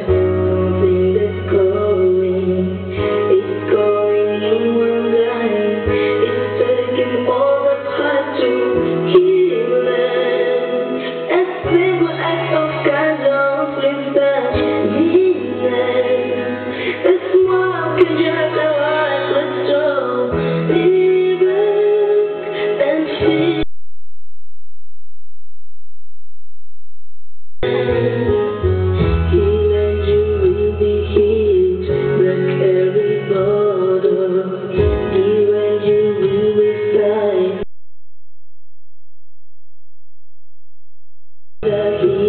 Something that's calling, it's calling in one line. It's taking all the time to heal them. A simple act of kindness brings that meaning. A smile can just alive, let's go. Live it and feel. That he